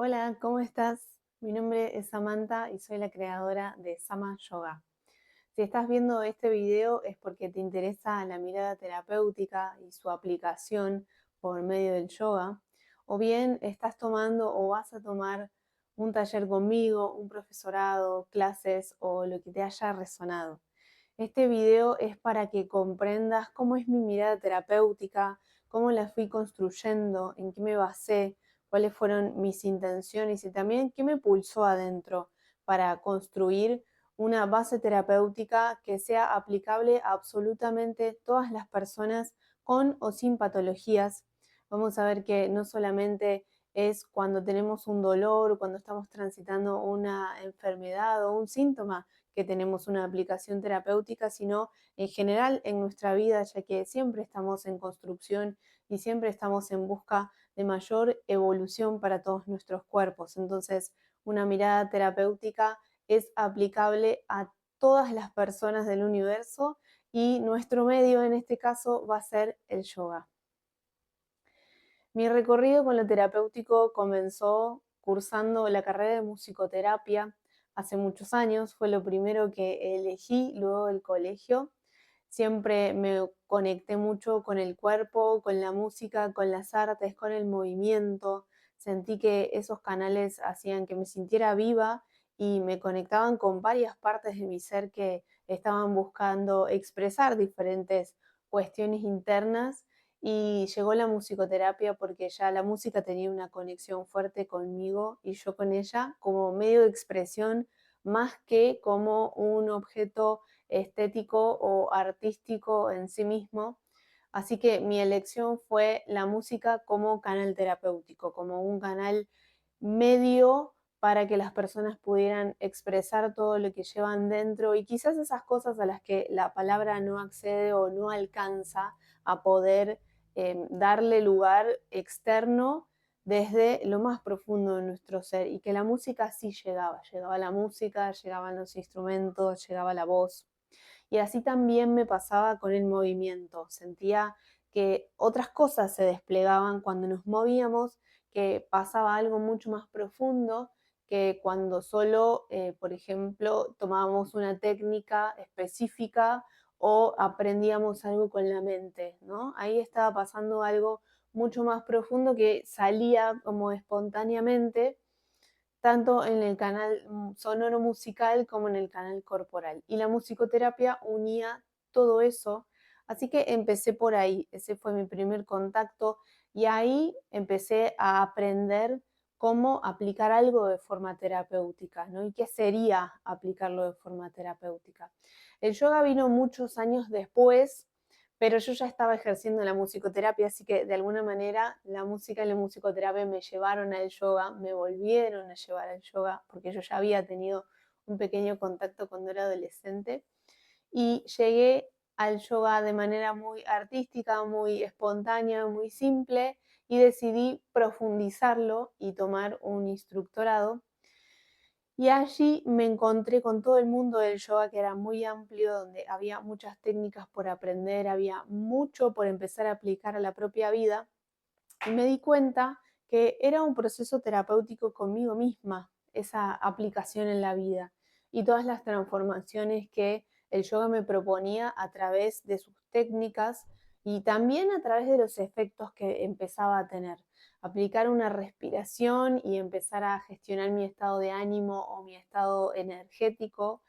Hola, ¿cómo estás? Mi nombre es Samantha y soy la creadora de Sama Yoga. Si estás viendo este video es porque te interesa la mirada terapéutica y su aplicación por medio del yoga, o bien estás tomando o vas a tomar un taller conmigo, un profesorado, clases o lo que te haya resonado. Este video es para que comprendas cómo es mi mirada terapéutica, cómo la fui construyendo, en qué me basé, cuáles fueron mis intenciones y también qué me pulsó adentro para construir una base terapéutica que sea aplicable a absolutamente todas las personas con o sin patologías. Vamos a ver que no solamente es cuando tenemos un dolor, cuando estamos transitando una enfermedad o un síntoma que tenemos una aplicación terapéutica, sino en general en nuestra vida, ya que siempre estamos en construcción y siempre estamos en busca de mayor evolución para todos nuestros cuerpos. Entonces, una mirada terapéutica es aplicable a todas las personas del universo y nuestro medio en este caso va a ser el yoga. Mi recorrido con lo terapéutico comenzó cursando la carrera de musicoterapia hace muchos años, fue lo primero que elegí luego del colegio. Siempre me conecté mucho con el cuerpo, con la música, con las artes, con el movimiento. Sentí que esos canales hacían que me sintiera viva y me conectaban con varias partes de mi ser que estaban buscando expresar diferentes cuestiones internas, y llegó la musicoterapia porque ya la música tenía una conexión fuerte conmigo y yo con ella como medio de expresión más que como un objeto estético o artístico en sí mismo. Así que mi elección fue la música como canal terapéutico, como un canal medio para que las personas pudieran expresar todo lo que llevan dentro y quizás esas cosas a las que la palabra no accede o no alcanza a poder darle lugar externo desde lo más profundo de nuestro ser, y que la música sí llegaba la música, llegaban los instrumentos, llegaba la voz. Y así también me pasaba con el movimiento, sentía que otras cosas se desplegaban cuando nos movíamos, que pasaba algo mucho más profundo que cuando solo, por ejemplo, tomábamos una técnica específica o aprendíamos algo con la mente, ¿no? Ahí estaba pasando algo mucho más profundo que salía como espontáneamente, tanto en el canal sonoro musical como en el canal corporal. Y la musicoterapia unía todo eso, así que empecé por ahí, ese fue mi primer contacto y ahí empecé a aprender cómo aplicar algo de forma terapéutica, ¿no? ¿Y qué sería aplicarlo de forma terapéutica? El yoga vino muchos años después, pero yo ya estaba ejerciendo la musicoterapia, así que de alguna manera la música y la musicoterapia me llevaron al yoga, me volvieron a llevar al yoga, porque yo ya había tenido un pequeño contacto cuando era adolescente, y llegué al yoga de manera muy artística, muy espontánea, muy simple, y decidí profundizarlo y tomar un instructorado. Y allí me encontré con todo el mundo del yoga, que era muy amplio, donde había muchas técnicas por aprender, había mucho por empezar a aplicar a la propia vida. Y me di cuenta que era un proceso terapéutico conmigo misma, esa aplicación en la vida y todas las transformaciones que el yoga me proponía a través de sus técnicas y también a través de los efectos que empezaba a tener. Aplicar una respiración y empezar a gestionar mi estado de ánimo o mi estado energético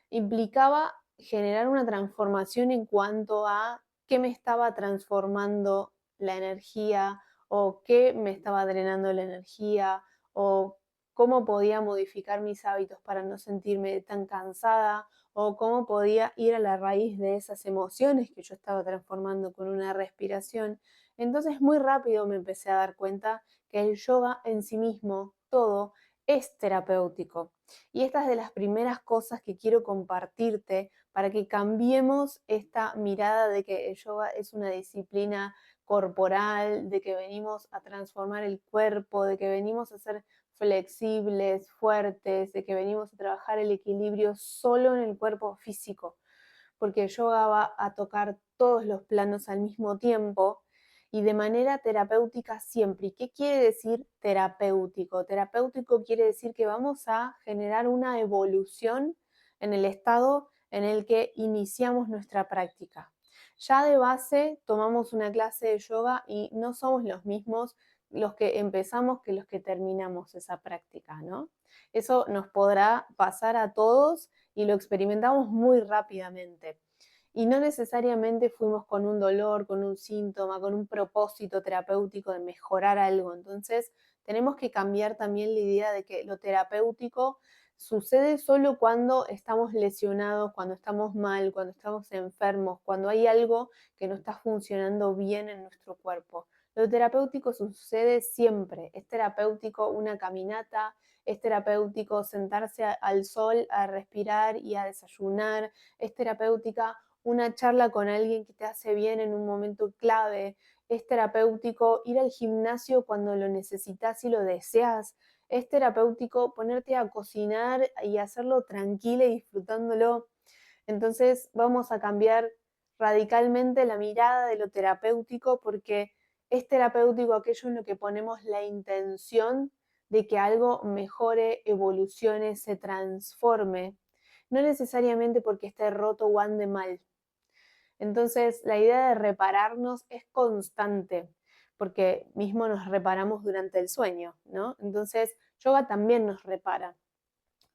implicaba generar una transformación en cuanto a qué me estaba transformando la energía, o qué me estaba drenando la energía, o cómo podía modificar mis hábitos para no sentirme tan cansada, o cómo podía ir a la raíz de esas emociones que yo estaba transformando con una respiración. Entonces muy rápido me empecé a dar cuenta que el yoga en sí mismo, todo, es terapéutico. Y esta es de las primeras cosas que quiero compartirte para que cambiemos esta mirada de que el yoga es una disciplina corporal, de que venimos a transformar el cuerpo, de que venimos a ser flexibles, fuertes, de que venimos a trabajar el equilibrio solo en el cuerpo físico, porque el yoga va a tocar todos los planos al mismo tiempo y de manera terapéutica siempre. ¿Y qué quiere decir terapéutico? Terapéutico quiere decir que vamos a generar una evolución en el estado en el que iniciamos nuestra práctica. Ya de base tomamos una clase de yoga y no somos los mismos los que empezamos que los que terminamos esa práctica, ¿no? Eso nos podrá pasar a todos y lo experimentamos muy rápidamente. Y no necesariamente fuimos con un dolor, con un síntoma, con un propósito terapéutico de mejorar algo. Entonces, tenemos que cambiar también la idea de que lo terapéutico sucede solo cuando estamos lesionados, cuando estamos mal, cuando estamos enfermos, cuando hay algo que no está funcionando bien en nuestro cuerpo. Lo terapéutico sucede siempre. Es terapéutico una caminata, es terapéutico sentarse al sol, a respirar y a desayunar, es terapéutica una charla con alguien que te hace bien en un momento clave, es terapéutico ir al gimnasio cuando lo necesitas y lo deseas, es terapéutico ponerte a cocinar y hacerlo tranquila y disfrutándolo. Entonces vamos a cambiar radicalmente la mirada de lo terapéutico porque es terapéutico aquello en lo que ponemos la intención de que algo mejore, evolucione, se transforme, no necesariamente porque esté roto o ande mal. Entonces, la idea de repararnos es constante, porque mismo nos reparamos durante el sueño, ¿no? Entonces, yoga también nos repara.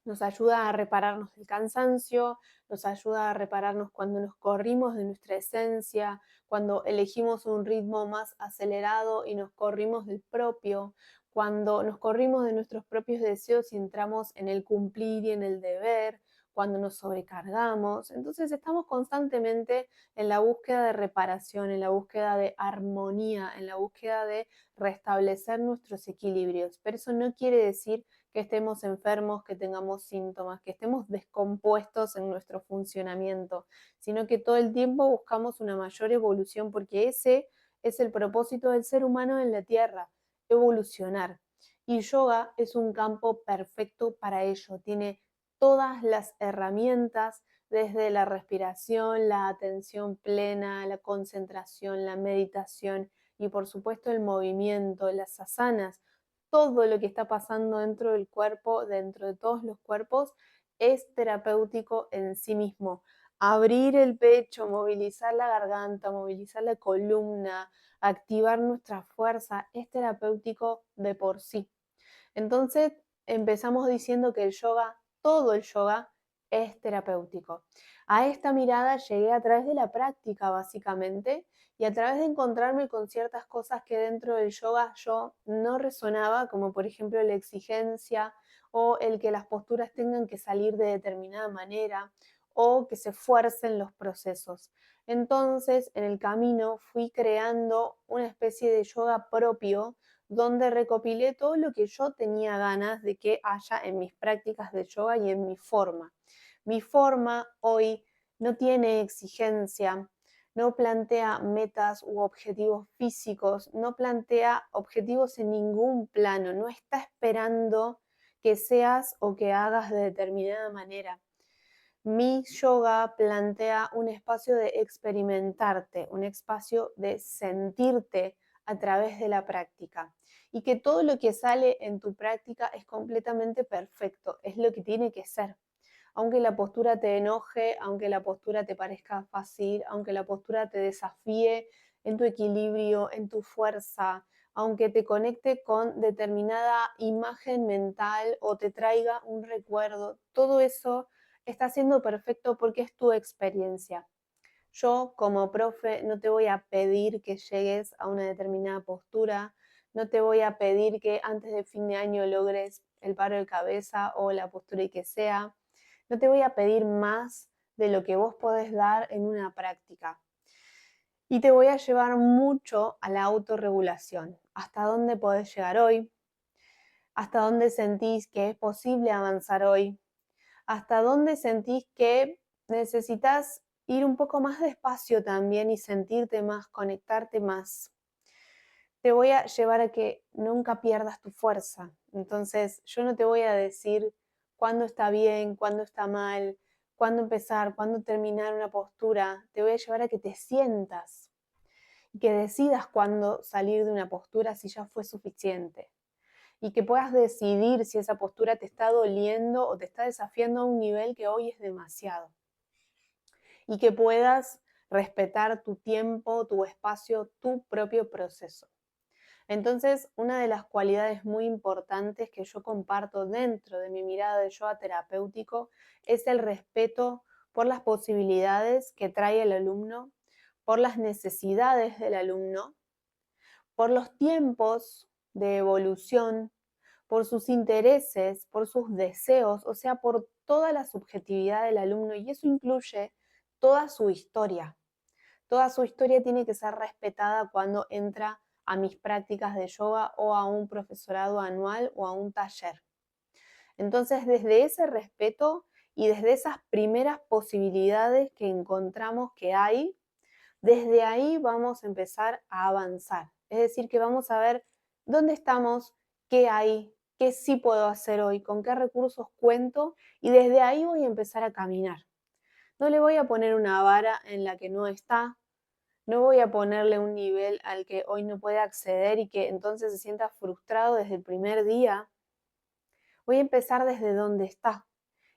Nos ayuda a repararnos del cansancio, nos ayuda a repararnos cuando nos corrimos de nuestra esencia, cuando elegimos un ritmo más acelerado y nos corrimos del propio, cuando nos corrimos de nuestros propios deseos y entramos en el cumplir y en el deber, cuando nos sobrecargamos. Entonces estamos constantemente en la búsqueda de reparación, en la búsqueda de armonía, en la búsqueda de restablecer nuestros equilibrios. Pero eso no quiere decir que estemos enfermos, que tengamos síntomas, que estemos descompuestos en nuestro funcionamiento, sino que todo el tiempo buscamos una mayor evolución porque ese es el propósito del ser humano en la Tierra, evolucionar. Y yoga es un campo perfecto para ello, tiene todas las herramientas desde la respiración, la atención plena, la concentración, la meditación y por supuesto el movimiento, las asanas, todo lo que está pasando dentro del cuerpo, dentro de todos los cuerpos, es terapéutico en sí mismo. Abrir el pecho, movilizar la garganta, movilizar la columna, activar nuestra fuerza, es terapéutico de por sí. Entonces empezamos diciendo que el yoga, todo el yoga, es terapéutico. A esta mirada llegué a través de la práctica, básicamente, y a través de encontrarme con ciertas cosas que dentro del yoga yo no resonaba, como por ejemplo la exigencia o el que las posturas tengan que salir de determinada manera o que se fuercen los procesos. Entonces, en el camino fui creando una especie de yoga propio donde recopilé todo lo que yo tenía ganas de que haya en mis prácticas de yoga y en mi forma. Mi forma hoy no tiene exigencia, no plantea metas u objetivos físicos, no plantea objetivos en ningún plano, no está esperando que seas o que hagas de determinada manera. Mi yoga plantea un espacio de experimentarte, un espacio de sentirte a través de la práctica y que todo lo que sale en tu práctica es completamente perfecto, es lo que tiene que ser. Aunque la postura te enoje, aunque la postura te parezca fácil, aunque la postura te desafíe en tu equilibrio, en tu fuerza, aunque te conecte con determinada imagen mental o te traiga un recuerdo, todo eso está siendo perfecto porque es tu experiencia. Yo como profe no te voy a pedir que llegues a una determinada postura, no te voy a pedir que antes de fin de año logres el paro de cabeza o la postura y que sea. No te voy a pedir más de lo que vos podés dar en una práctica. Y te voy a llevar mucho a la autorregulación. ¿Hasta dónde podés llegar hoy? ¿Hasta dónde sentís que es posible avanzar hoy? ¿Hasta dónde sentís que necesitas ir un poco más despacio también y sentirte más, conectarte más? Te voy a llevar a que nunca pierdas tu fuerza. Entonces, yo no te voy a decir cuándo está bien, cuándo está mal, cuándo empezar, cuándo terminar una postura. Te voy a llevar a que te sientas. y que decidas cuándo salir de una postura si ya fue suficiente y que puedas decidir si esa postura te está doliendo o te está desafiando a un nivel que hoy es demasiado y que puedas respetar tu tiempo, tu espacio, tu propio proceso. Entonces, una de las cualidades muy importantes que yo comparto dentro de mi mirada de yoga terapéutico es el respeto por las posibilidades que trae el alumno, por las necesidades del alumno, por los tiempos de evolución, por sus intereses, por sus deseos, o sea, por toda la subjetividad del alumno, y eso incluye toda su historia. Toda su historia tiene que ser respetada cuando entra a mis prácticas de yoga o a un profesorado anual o a un taller. Entonces, desde ese respeto y desde esas primeras posibilidades que encontramos que hay, desde ahí vamos a empezar a avanzar. Es decir, que vamos a ver dónde estamos, qué hay, qué sí puedo hacer hoy, con qué recursos cuento, y desde ahí voy a empezar a caminar. No le voy a poner una vara en la que no está, no voy a ponerle un nivel al que hoy no puede acceder y que entonces se sienta frustrado desde el primer día. Voy a empezar desde donde está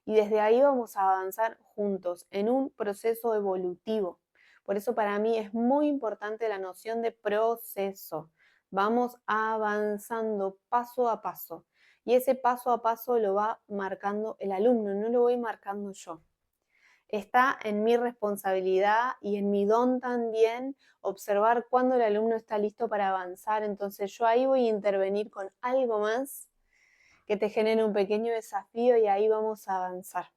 y desde ahí vamos a avanzar juntos en un proceso evolutivo. Por eso para mí es muy importante la noción de proceso. Vamos avanzando paso a paso y ese paso a paso lo va marcando el alumno, no lo voy marcando yo. Está en mi responsabilidad y en mi don también observar cuándo el alumno está listo para avanzar. Entonces yo ahí voy a intervenir con algo más que te genere un pequeño desafío y ahí vamos a avanzar.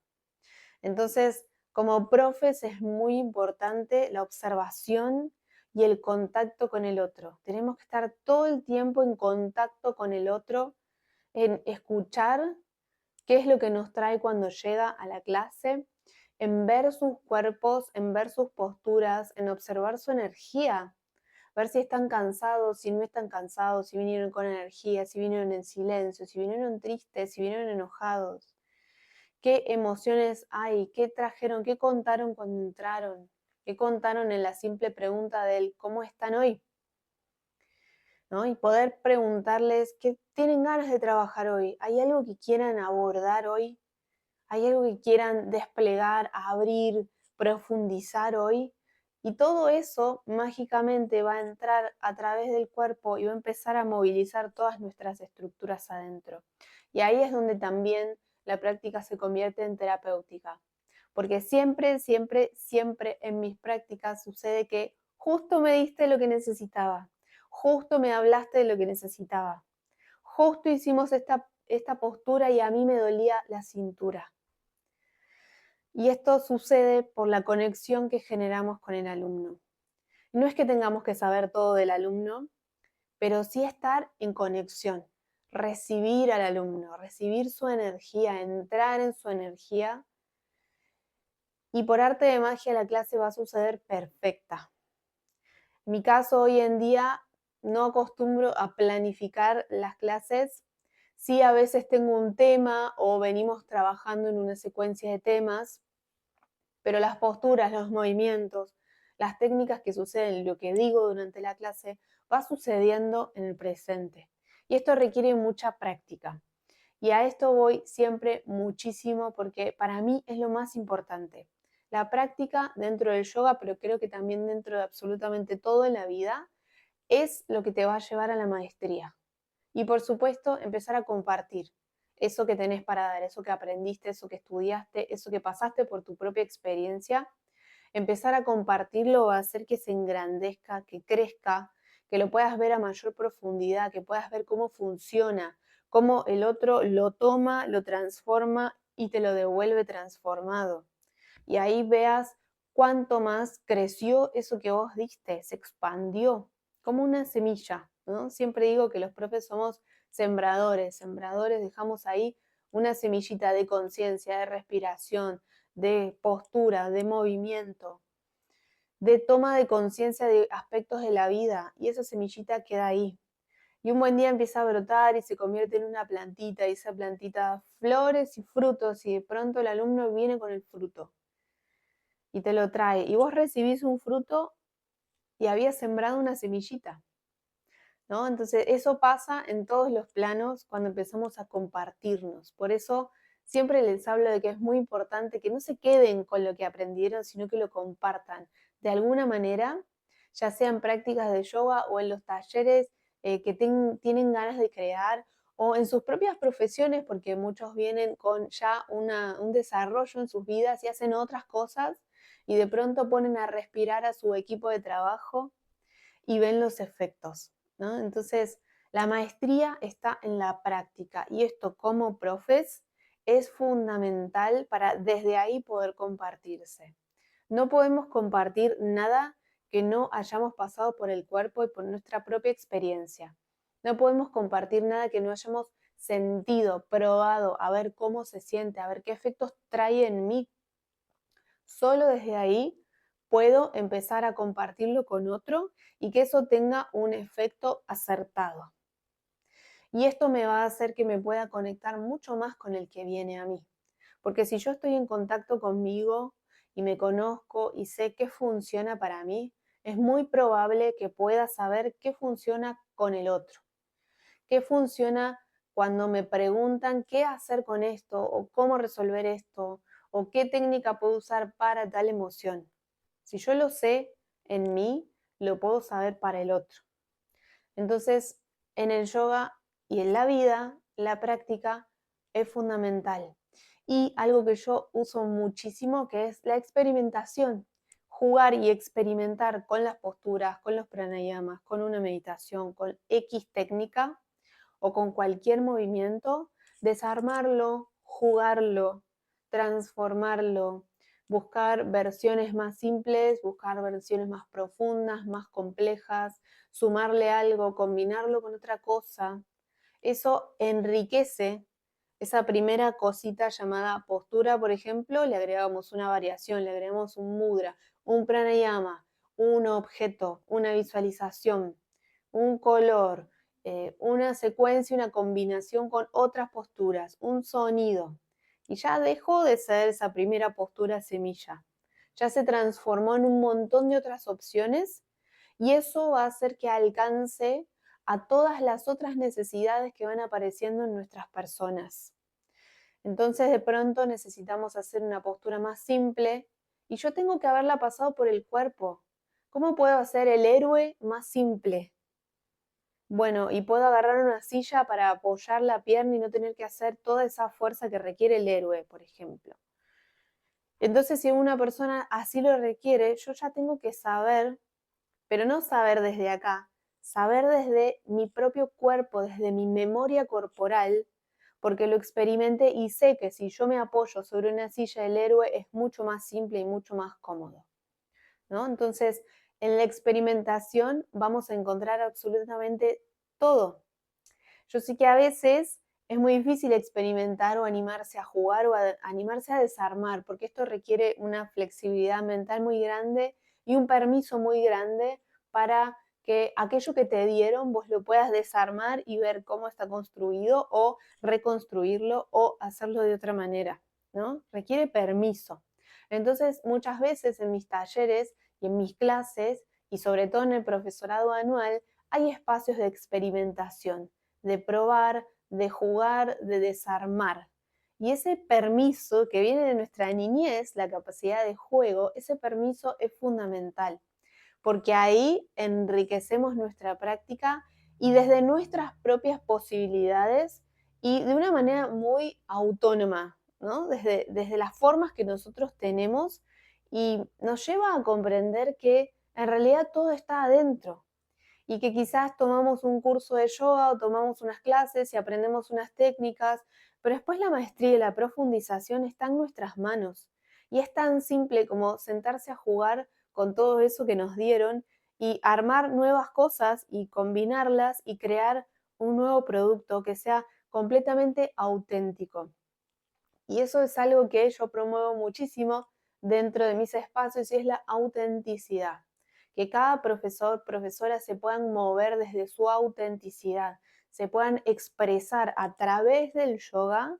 Entonces, como profes es muy importante la observación y el contacto con el otro. Tenemos que estar todo el tiempo en contacto con el otro, en escuchar qué es lo que nos trae cuando llega a la clase, en ver sus cuerpos, en ver sus posturas, en observar su energía, ver si están cansados, si no están cansados, si vinieron con energía, si vinieron en silencio, si vinieron tristes, si vinieron enojados. ¿Qué emociones hay? ¿Qué trajeron? ¿Qué contaron cuando entraron? ¿Qué contaron en la simple pregunta del ¿cómo están hoy? ¿No? Y poder preguntarles qué tienen ganas de trabajar hoy. ¿Hay algo que quieran abordar hoy? ¿Hay algo que quieran desplegar, abrir, profundizar hoy? Y todo eso mágicamente va a entrar a través del cuerpo y va a empezar a movilizar todas nuestras estructuras adentro. Y ahí es donde también la práctica se convierte en terapéutica. Porque siempre, siempre, siempre en mis prácticas sucede que justo me diste lo que necesitaba, justo me hablaste de lo que necesitaba, justo hicimos esta postura y a mí me dolía la cintura. Y esto sucede por la conexión que generamos con el alumno. No es que tengamos que saber todo del alumno, pero sí estar en conexión, recibir al alumno, recibir su energía, entrar en su energía. Y por arte de magia la clase va a suceder perfecta. En mi caso hoy en día no acostumbro a planificar las clases. Sí, a veces tengo un tema o venimos trabajando en una secuencia de temas, pero las posturas, los movimientos, las técnicas que suceden, lo que digo durante la clase, va sucediendo en el presente. Y esto requiere mucha práctica. Y a esto voy siempre muchísimo porque para mí es lo más importante. La práctica dentro del yoga, pero creo que también dentro de absolutamente todo en la vida, es lo que te va a llevar a la maestría. Y por supuesto, empezar a compartir eso que tenés para dar, eso que aprendiste, eso que estudiaste, eso que pasaste por tu propia experiencia. Empezar a compartirlo va a hacer que se engrandezca, que crezca, que lo puedas ver a mayor profundidad, que puedas ver cómo funciona, cómo el otro lo toma, lo transforma y te lo devuelve transformado. Y ahí veas cuánto más creció eso que vos diste, se expandió como una semilla, ¿no? Siempre digo que los profes somos sembradores, dejamos ahí una semillita de conciencia, de respiración, de postura, de movimiento, de toma de conciencia de aspectos de la vida, y esa semillita queda ahí. Y un buen día empieza a brotar y se convierte en una plantita, y esa plantita da flores y frutos, y de pronto el alumno viene con el fruto y te lo trae, y vos recibís un fruto y había sembrado una semillita, ¿no? Entonces, eso pasa en todos los planos cuando empezamos a compartirnos. Por eso siempre les hablo de que es muy importante que no se queden con lo que aprendieron, sino que lo compartan de alguna manera, ya sea en prácticas de yoga o en los talleres que tienen ganas de crear, o en sus propias profesiones, porque muchos vienen con ya un desarrollo en sus vidas y hacen otras cosas y de pronto ponen a respirar a su equipo de trabajo y ven los efectos, ¿no? Entonces, la maestría está en la práctica y esto como profes es fundamental para desde ahí poder compartirse. No podemos compartir nada que no hayamos pasado por el cuerpo y por nuestra propia experiencia. No podemos compartir nada que no hayamos sentido, probado, a ver cómo se siente, a ver qué efectos trae en mí. Solo desde ahí puedo empezar a compartirlo con otro y que eso tenga un efecto acertado. Y esto me va a hacer que me pueda conectar mucho más con el que viene a mí. Porque si yo estoy en contacto conmigo y me conozco y sé qué funciona para mí, es muy probable que pueda saber qué funciona con el otro. Qué funciona cuando me preguntan qué hacer con esto o cómo resolver esto o qué técnica puedo usar para tal emoción. Si yo lo sé en mí, lo puedo saber para el otro. Entonces, en el yoga y en la vida, la práctica es fundamental. Y algo que yo uso muchísimo, que es la experimentación. Jugar y experimentar con las posturas, con los pranayamas, con una meditación, con X técnica o con cualquier movimiento, desarmarlo, jugarlo, transformarlo, buscar versiones más simples, buscar versiones más profundas, más complejas, sumarle algo, combinarlo con otra cosa. Eso enriquece esa primera cosita llamada postura, por ejemplo, le agregamos una variación, le agregamos un mudra, un pranayama, un objeto, una visualización, un color, una secuencia, una combinación con otras posturas, un sonido. Y ya dejó de ser esa primera postura semilla. Ya se transformó en un montón de otras opciones y eso va a hacer que alcance a todas las otras necesidades que van apareciendo en nuestras personas. Entonces de pronto necesitamos hacer una postura más simple y yo tengo que haberla pasado por el cuerpo. ¿Cómo puedo hacer el héroe más simple? Bueno, y puedo agarrar una silla para apoyar la pierna y no tener que hacer toda esa fuerza que requiere el héroe, por ejemplo. Entonces, si una persona así lo requiere, yo ya tengo que saber, pero no saber desde acá, saber desde mi propio cuerpo, desde mi memoria corporal, porque lo experimenté y sé que si yo me apoyo sobre una silla del héroe es mucho más simple y mucho más cómodo, ¿no? Entonces, en la experimentación vamos a encontrar absolutamente todo. Yo sé que a veces es muy difícil experimentar o animarse a jugar o animarse a desarmar, porque esto requiere una flexibilidad mental muy grande y un permiso muy grande para que aquello que te dieron vos lo puedas desarmar y ver cómo está construido o reconstruirlo o hacerlo de otra manera, ¿no? Requiere permiso. Entonces, muchas veces en mis talleres y en mis clases, y sobre todo en el profesorado anual, hay espacios de experimentación, de probar, de jugar, de desarmar. Y ese permiso que viene de nuestra niñez, la capacidad de juego, ese permiso es fundamental, porque ahí enriquecemos nuestra práctica y desde nuestras propias posibilidades y de una manera muy autónoma, ¿no? Desde las formas que nosotros tenemos y nos lleva a comprender que en realidad todo está adentro y que quizás tomamos un curso de yoga o tomamos unas clases y aprendemos unas técnicas, pero después la maestría y la profundización está en nuestras manos. Y es tan simple como sentarse a jugar con todo eso que nos dieron y armar nuevas cosas y combinarlas y crear un nuevo producto que sea completamente auténtico. Y eso es algo que yo promuevo muchísimo dentro de mis espacios y es la autenticidad. Que cada profesor, profesora se puedan mover desde su autenticidad, se puedan expresar a través del yoga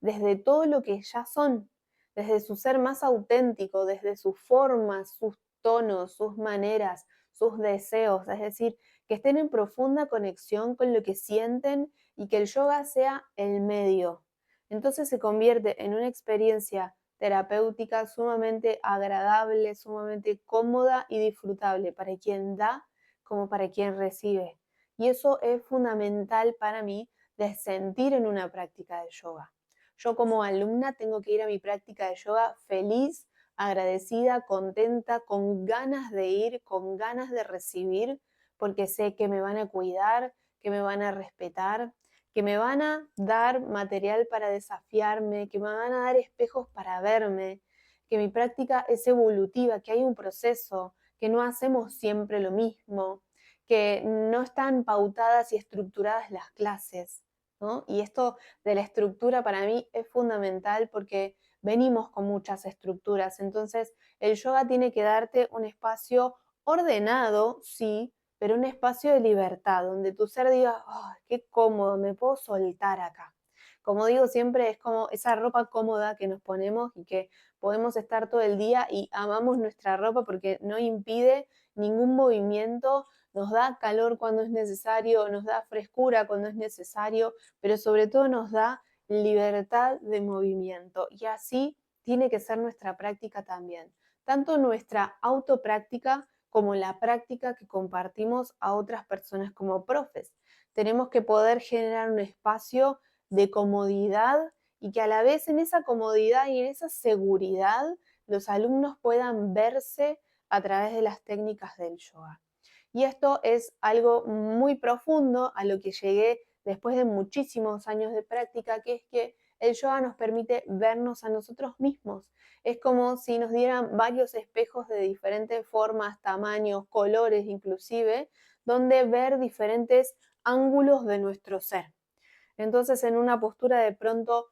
desde todo lo que ya son, desde su ser más auténtico, desde sus formas, sus tonos, sus maneras, sus deseos, es decir, que estén en profunda conexión con lo que sienten y que el yoga sea el medio. Entonces se convierte en una experiencia terapéutica sumamente agradable, sumamente cómoda y disfrutable para quien da como para quien recibe. Y eso es fundamental para mí de sentir en una práctica de yoga. Yo como alumna tengo que ir a mi práctica de yoga feliz, agradecida, contenta, con ganas de ir, con ganas de recibir, porque sé que me van a cuidar, que me van a respetar, que me van a dar material para desafiarme, que me van a dar espejos para verme, que mi práctica es evolutiva, que hay un proceso, que no hacemos siempre lo mismo, que no están pautadas y estructuradas las clases, ¿no? Y esto de la estructura para mí es fundamental porque venimos con muchas estructuras, entonces el yoga tiene que darte un espacio ordenado, sí, pero un espacio de libertad, donde tu ser diga, oh, qué cómodo, me puedo soltar acá. Como digo siempre, es como esa ropa cómoda que nos ponemos y que podemos estar todo el día y amamos nuestra ropa porque no impide ningún movimiento, nos da calor cuando es necesario, nos da frescura cuando es necesario, pero sobre todo nos da libertad de movimiento. Y así tiene que ser nuestra práctica también. Tanto nuestra autopráctica como la práctica que compartimos a otras personas como profes. Tenemos que poder generar un espacio de comodidad y que a la vez en esa comodidad y en esa seguridad los alumnos puedan verse a través de las técnicas del yoga. Y esto es algo muy profundo a lo que llegué después de muchísimos años de práctica, que es que el yoga nos permite vernos a nosotros mismos. Es como si nos dieran varios espejos de diferentes formas, tamaños, colores inclusive, donde ver diferentes ángulos de nuestro ser. Entonces en una postura de pronto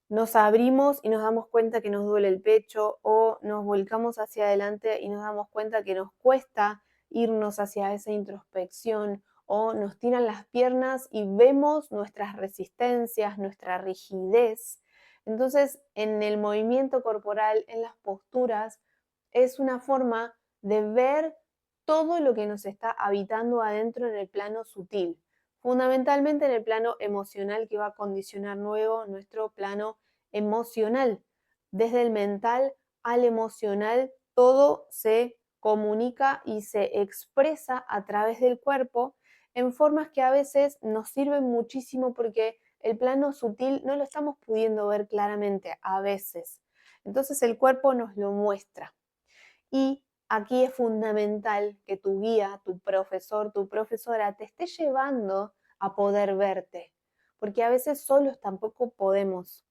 nos abrimos y nos damos cuenta que nos duele el pecho o nos volcamos hacia adelante y nos damos cuenta que nos cuesta irnos hacia esa introspección o nos tiran las piernas y vemos nuestras resistencias, nuestra rigidez. Entonces, en el movimiento corporal, en las posturas, es una forma de ver todo lo que nos está habitando adentro en el plano sutil, fundamentalmente en el plano emocional que va a condicionar luego nuestro plano emocional. Desde el mental al emocional, todo se comunica y se expresa a través del cuerpo en formas que a veces nos sirven muchísimo porque el plano sutil no lo estamos pudiendo ver claramente a veces. Entonces el cuerpo nos lo muestra. Y aquí es fundamental que tu guía, tu profesor, tu profesora te esté llevando a poder verte, porque a veces solos tampoco podemos.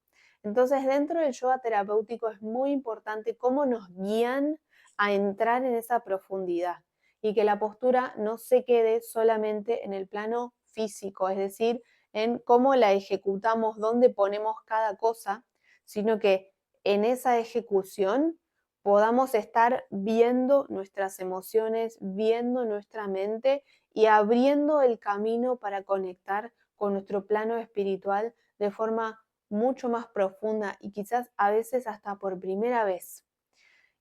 Entonces, dentro del yoga terapéutico es muy importante cómo nos guían a entrar en esa profundidad y que la postura no se quede solamente en el plano físico, es decir, en cómo la ejecutamos, dónde ponemos cada cosa, sino que en esa ejecución podamos estar viendo nuestras emociones, viendo nuestra mente y abriendo el camino para conectar con nuestro plano espiritual de forma mucho más profunda y quizás a veces hasta por primera vez.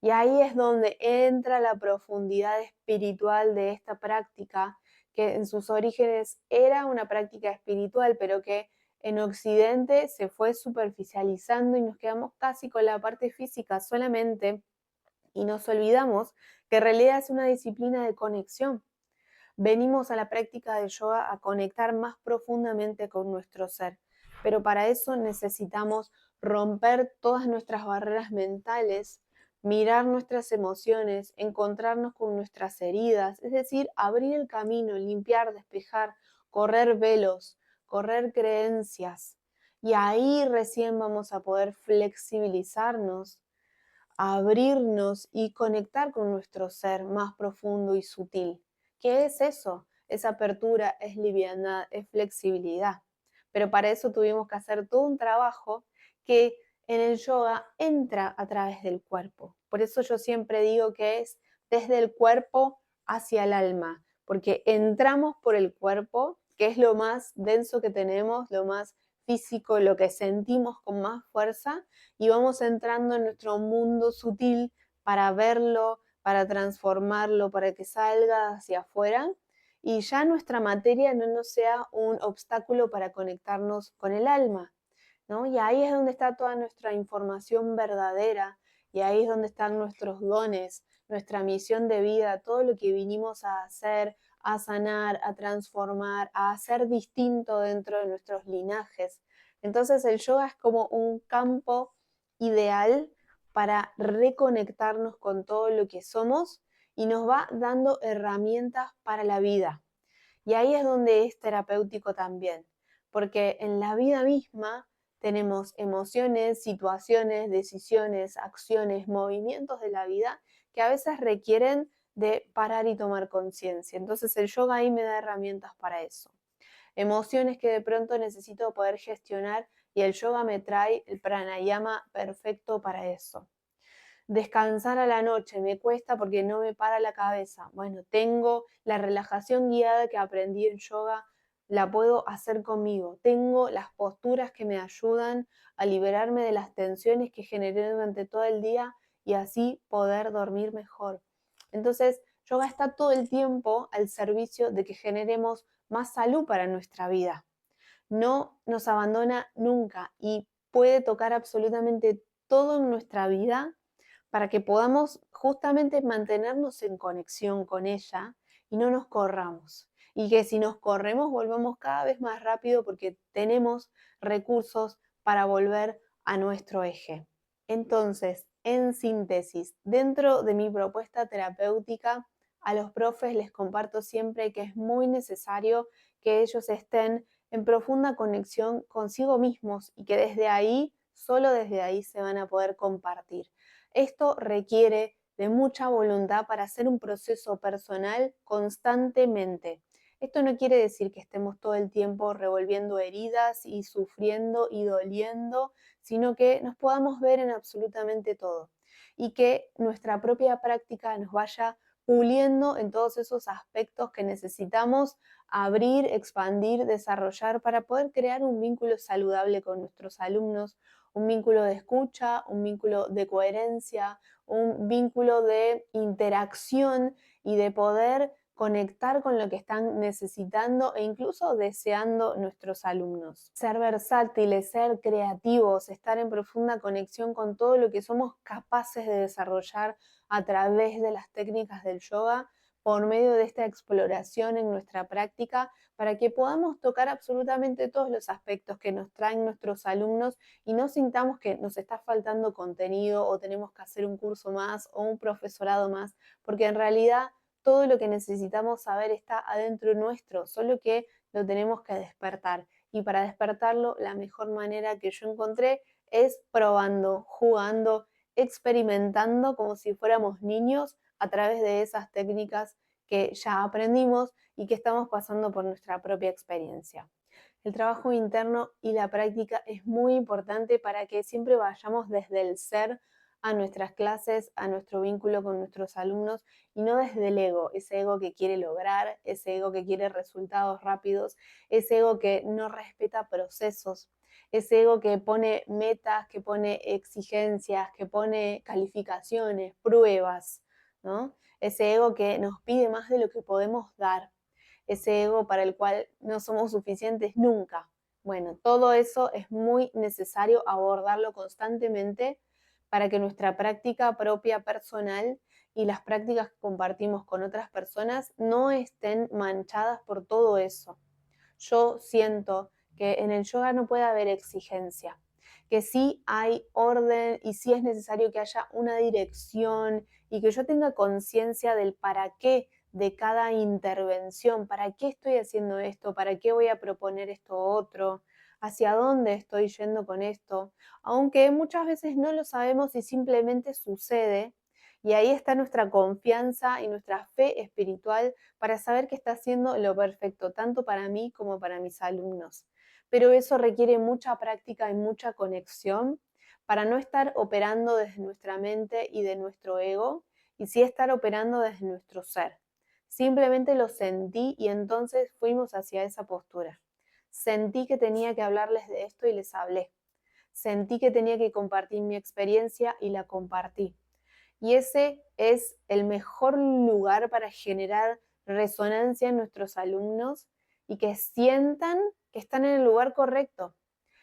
Y ahí es donde entra la profundidad espiritual de esta práctica, que en sus orígenes era una práctica espiritual, pero que en Occidente se fue superficializando y nos quedamos casi con la parte física solamente y nos olvidamos que en realidad es una disciplina de conexión. Venimos a la práctica del yoga a conectar más profundamente con nuestro ser, pero para eso necesitamos romper todas nuestras barreras mentales, mirar nuestras emociones, encontrarnos con nuestras heridas, es decir, abrir el camino, limpiar, despejar, correr velos, correr creencias. Y ahí recién vamos a poder flexibilizarnos, abrirnos y conectar con nuestro ser más profundo y sutil. ¿Qué es eso? Es apertura, es liviandad, es flexibilidad. Pero para eso tuvimos que hacer todo un trabajo que en el yoga entra a través del cuerpo. Por eso yo siempre digo que es desde el cuerpo hacia el alma, porque entramos por el cuerpo, que es lo más denso que tenemos, lo más físico, lo que sentimos con más fuerza, y vamos entrando en nuestro mundo sutil para verlo, para transformarlo, para que salga hacia afuera y ya nuestra materia no nos sea un obstáculo para conectarnos con el alma, ¿no? Y ahí es donde está toda nuestra información verdadera y ahí es donde están nuestros dones, nuestra misión de vida, todo lo que vinimos a hacer, a sanar, a transformar, a hacer distinto dentro de nuestros linajes. Entonces el yoga es como un campo ideal para reconectarnos con todo lo que somos y nos va dando herramientas para la vida. Y ahí es donde es terapéutico también, porque en la vida misma tenemos emociones, situaciones, decisiones, acciones, movimientos de la vida que a veces requieren de parar y tomar conciencia. Entonces el yoga ahí me da herramientas para eso. Emociones que de pronto necesito poder gestionar y el yoga me trae el pranayama perfecto para eso. Descansar a la noche me cuesta porque no me para la cabeza. Bueno, tengo la relajación guiada que aprendí en yoga, la puedo hacer conmigo. Tengo las posturas que me ayudan a liberarme de las tensiones que generé durante todo el día y así poder dormir mejor. Entonces, yoga está todo el tiempo al servicio de que generemos más salud para nuestra vida. No nos abandona nunca y puede tocar absolutamente todo en nuestra vida para que podamos justamente mantenernos en conexión con ella y no nos corramos. Y que si nos corremos volvamos cada vez más rápido porque tenemos recursos para volver a nuestro eje. Entonces, en síntesis, dentro de mi propuesta terapéutica, a los profes les comparto siempre que es muy necesario que ellos estén en profunda conexión consigo mismos y que desde ahí, solo desde ahí se van a poder compartir. Esto requiere de mucha voluntad para hacer un proceso personal constantemente. Esto no quiere decir que estemos todo el tiempo revolviendo heridas y sufriendo y doliendo, sino que nos podamos ver en absolutamente todo y que nuestra propia práctica nos vaya puliendo en todos esos aspectos que necesitamos abrir, expandir, desarrollar para poder crear un vínculo saludable con nuestros alumnos, un vínculo de escucha, un vínculo de coherencia, un vínculo de interacción y de poder conectar con lo que están necesitando e incluso deseando nuestros alumnos. Ser versátiles, ser creativos, estar en profunda conexión con todo lo que somos capaces de desarrollar a través de las técnicas del yoga por medio de esta exploración en nuestra práctica para que podamos tocar absolutamente todos los aspectos que nos traen nuestros alumnos y no sintamos que nos está faltando contenido o tenemos que hacer un curso más o un profesorado más, porque en realidad todo lo que necesitamos saber está adentro nuestro, solo que lo tenemos que despertar. Y para despertarlo, la mejor manera que yo encontré es probando, jugando, experimentando como si fuéramos niños a través de esas técnicas que ya aprendimos y que estamos pasando por nuestra propia experiencia. El trabajo interno y la práctica es muy importante para que siempre vayamos desde el ser a nuestras clases, a nuestro vínculo con nuestros alumnos y no desde el ego, ese ego que quiere lograr, ese ego que quiere resultados rápidos, ese ego que no respeta procesos, ese ego que pone metas, que pone exigencias, que pone calificaciones, pruebas, ¿no? Ese ego que nos pide más de lo que podemos dar, ese ego para el cual no somos suficientes nunca. Bueno, todo eso es muy necesario abordarlo constantemente para que nuestra práctica propia personal y las prácticas que compartimos con otras personas no estén manchadas por todo eso. Yo siento que en el yoga no puede haber exigencia, que sí hay orden y sí es necesario que haya una dirección y que yo tenga conciencia del para qué de cada intervención, para qué estoy haciendo esto, para qué voy a proponer esto otro, hacia dónde estoy yendo con esto, aunque muchas veces no lo sabemos y simplemente sucede. Y ahí está nuestra confianza y nuestra fe espiritual para saber que está haciendo lo perfecto, tanto para mí como para mis alumnos. Pero eso requiere mucha práctica y mucha conexión para no estar operando desde nuestra mente y de nuestro ego, y sí estar operando desde nuestro ser. Simplemente lo sentí y entonces fuimos hacia esa postura. Sentí que tenía que hablarles de esto y les hablé. Sentí que tenía que compartir mi experiencia y la compartí. Y ese es el mejor lugar para generar resonancia en nuestros alumnos y que sientan que están en el lugar correcto.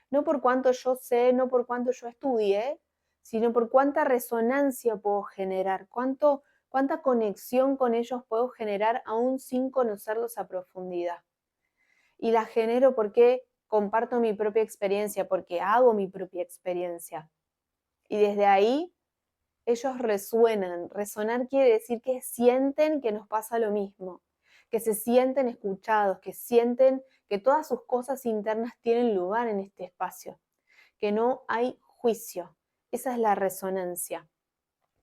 No por cuánto yo sé, no por cuánto yo estudié, sino por cuánta resonancia puedo generar, cuánta conexión con ellos puedo generar aún sin conocerlos a profundidad. Y la genero porque comparto mi propia experiencia, porque hago mi propia experiencia. Y desde ahí ellos resuenan. Resonar quiere decir que sienten que nos pasa lo mismo, que se sienten escuchados, que sienten que todas sus cosas internas tienen lugar en este espacio, que no hay juicio. Esa es la resonancia.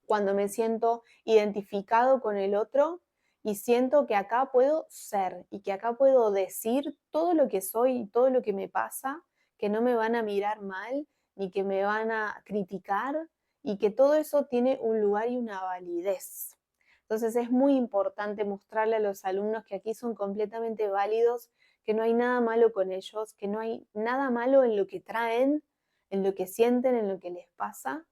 Cuando me siento identificado con el otro y siento que acá puedo ser y que acá puedo decir todo lo que soy y todo lo que me pasa, que no me van a mirar mal ni que me van a criticar y que todo eso tiene un lugar y una validez. Entonces es muy importante mostrarle a los alumnos que aquí son completamente válidos, que no hay nada malo con ellos, que no hay nada malo en lo que traen, en lo que sienten, en lo que les pasa,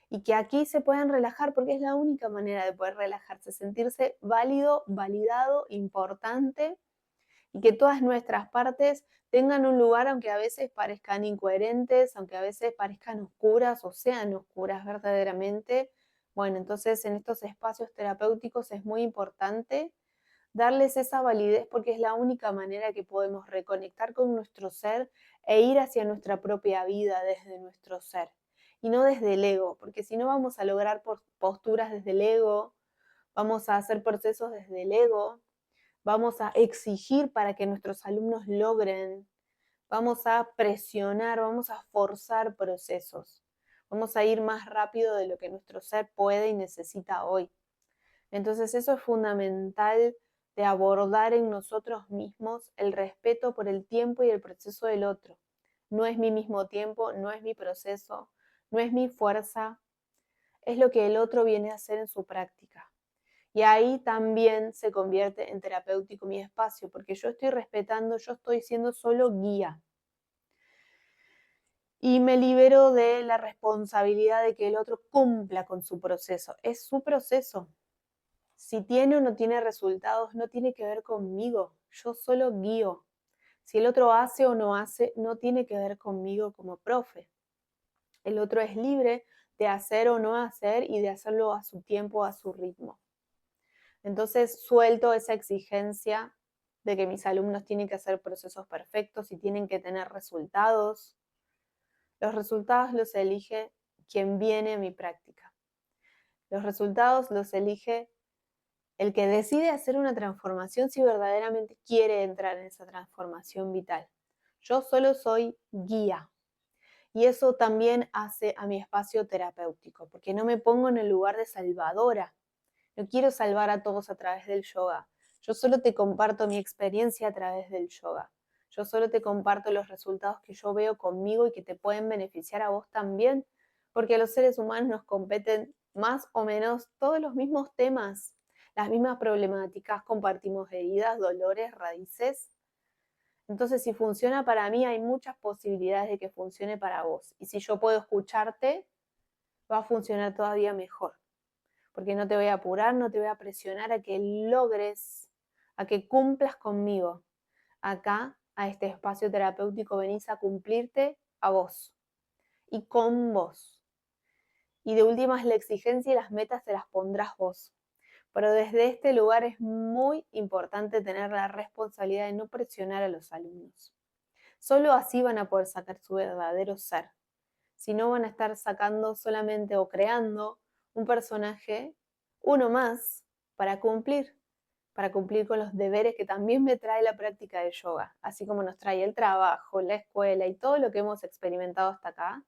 y que aquí se puedan relajar porque es la única manera de poder relajarse, sentirse válido, validado, importante y que todas nuestras partes tengan un lugar aunque a veces parezcan incoherentes, aunque a veces parezcan oscuras o sean oscuras verdaderamente. Bueno, entonces en estos espacios terapéuticos es muy importante darles esa validez porque es la única manera que podemos reconectar con nuestro ser e ir hacia nuestra propia vida desde nuestro ser y no desde el ego, porque si no vamos a lograr posturas desde el ego, vamos a hacer procesos desde el ego, vamos a exigir para que nuestros alumnos logren, vamos a presionar, vamos a forzar procesos, vamos a ir más rápido de lo que nuestro ser puede y necesita hoy. Entonces eso es fundamental de abordar en nosotros mismos el respeto por el tiempo y el proceso del otro. No es mi mismo tiempo, no es mi proceso, no es mi fuerza, es lo que el otro viene a hacer en su práctica. Y ahí también se convierte en terapéutico mi espacio, porque yo estoy respetando, yo estoy siendo solo guía. Y me libero de la responsabilidad de que el otro cumpla con su proceso. Es su proceso. Si tiene o no tiene resultados, no tiene que ver conmigo. Yo solo guío. Si el otro hace o no hace, no tiene que ver conmigo como profe. El otro es libre de hacer o no hacer y de hacerlo a su tiempo, a su ritmo. Entonces suelto esa exigencia de que mis alumnos tienen que hacer procesos perfectos y tienen que tener resultados. Los resultados los elige quien viene a mi práctica. Los resultados los elige el que decide hacer una transformación si verdaderamente quiere entrar en esa transformación vital. Yo solo soy guía. Y eso también hace a mi espacio terapéutico, porque no me pongo en el lugar de salvadora. No quiero salvar a todos a través del yoga. Yo solo te comparto mi experiencia a través del yoga. Yo solo te comparto los resultados que yo veo conmigo y que te pueden beneficiar a vos también, porque a los seres humanos nos competen más o menos todos los mismos temas, las mismas problemáticas, compartimos heridas, dolores, raíces. Entonces, si funciona para mí, hay muchas posibilidades de que funcione para vos. Y si yo puedo escucharte, va a funcionar todavía mejor. Porque no te voy a apurar, no te voy a presionar a que logres, a que cumplas conmigo. Acá, a este espacio terapéutico, venís a cumplirte a vos y con vos. Y de últimas, la exigencia y las metas te las pondrás vos. Pero desde este lugar es muy importante tener la responsabilidad de no presionar a los alumnos. Solo así van a poder sacar su verdadero ser. Si no, van a estar sacando solamente o creando un personaje, uno más, para cumplir con los deberes que también me trae la práctica de yoga, así como nos trae el trabajo, la escuela y todo lo que hemos experimentado hasta acá.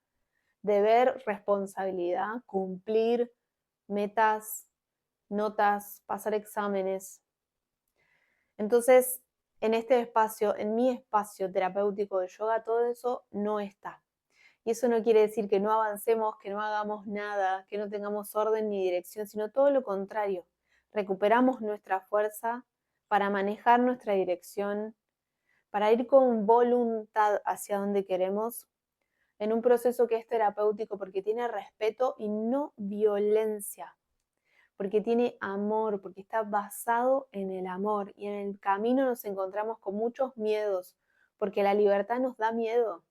Deber, responsabilidad, cumplir metas, notas, pasar exámenes. Entonces, en este espacio, en mi espacio terapéutico de yoga, todo eso no está. Y eso no quiere decir que no avancemos, que no hagamos nada, que no tengamos orden ni dirección, sino todo lo contrario. Recuperamos nuestra fuerza para manejar nuestra dirección, para ir con voluntad hacia donde queremos, en un proceso que es terapéutico porque tiene respeto y no violencia. porque tiene amor, porque está basado en el amor. Y en el camino nos encontramos con muchos miedos, porque la libertad nos da miedo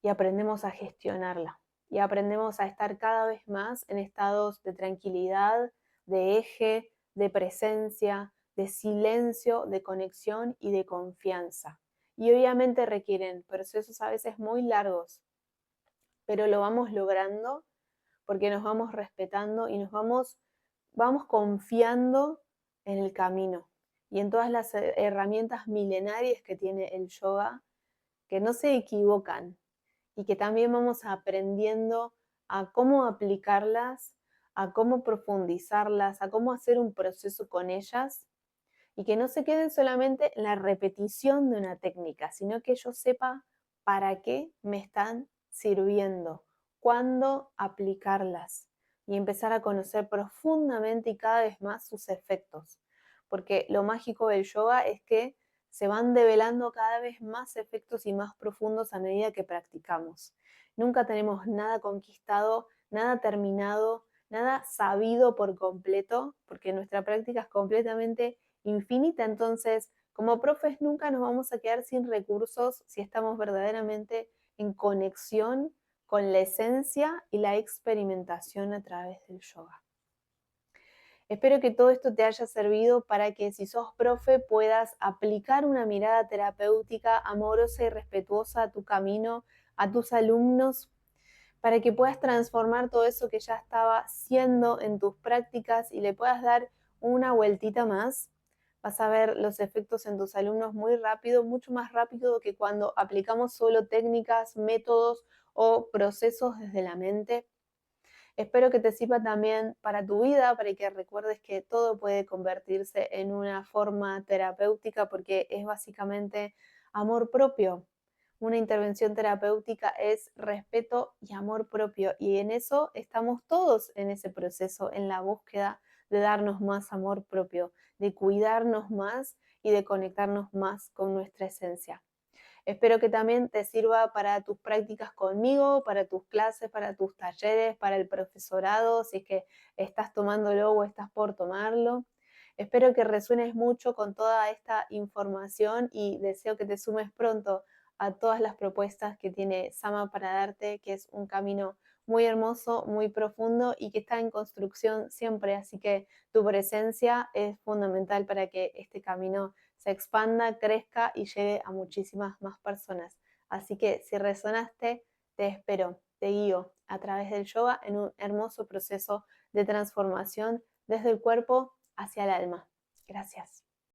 y aprendemos a gestionarla. Y aprendemos a estar cada vez más en estados de tranquilidad, de eje, de presencia, de silencio, de conexión y de confianza. Y obviamente requieren procesos a veces muy largos, pero lo vamos logrando porque nos vamos respetando y vamos confiando en el camino y en todas las herramientas milenarias que tiene el yoga, que no se equivocan y que también vamos aprendiendo a cómo aplicarlas, a cómo profundizarlas, a cómo hacer un proceso con ellas y que no se queden solamente en la repetición de una técnica, sino que yo sepa para qué me están sirviendo, cuándo aplicarlas y empezar a conocer profundamente y cada vez más sus efectos. Porque lo mágico del yoga es que se van develando cada vez más efectos y más profundos a medida que practicamos. Nunca tenemos nada conquistado, nada terminado, nada sabido por completo, porque nuestra práctica es completamente infinita. Entonces, como profes nunca nos vamos a quedar sin recursos si estamos verdaderamente en conexión con la esencia y la experimentación a través del yoga. Espero que todo esto te haya servido para que si sos profe puedas aplicar una mirada terapéutica amorosa y respetuosa a tu camino, a tus alumnos, para que puedas transformar todo eso que ya estaba siendo en tus prácticas y le puedas dar una vueltita más. Vas a ver los efectos en tus alumnos muy rápido, mucho más rápido que cuando aplicamos solo técnicas, métodos o procesos desde la mente. Espero que te sirva también para tu vida, para que recuerdes que todo puede convertirse en una forma terapéutica porque es básicamente amor propio. Una intervención terapéutica es respeto y amor propio y en eso estamos todos en ese proceso, en la búsqueda de darnos más amor propio, de cuidarnos más y de conectarnos más con nuestra esencia. Espero que también te sirva para tus prácticas conmigo, para tus clases, para tus talleres, para el profesorado, si es que estás tomándolo o estás por tomarlo. Espero que resuenes mucho con toda esta información y deseo que te sumes pronto a todas las propuestas que tiene Sama para darte, que es un camino muy hermoso, muy profundo y que está en construcción siempre. Así que tu presencia es fundamental para que este camino se expanda, crezca y llegue a muchísimas más personas. Así que si resonaste, te espero, te guío a través del yoga en un hermoso proceso de transformación desde el cuerpo hacia el alma. Gracias.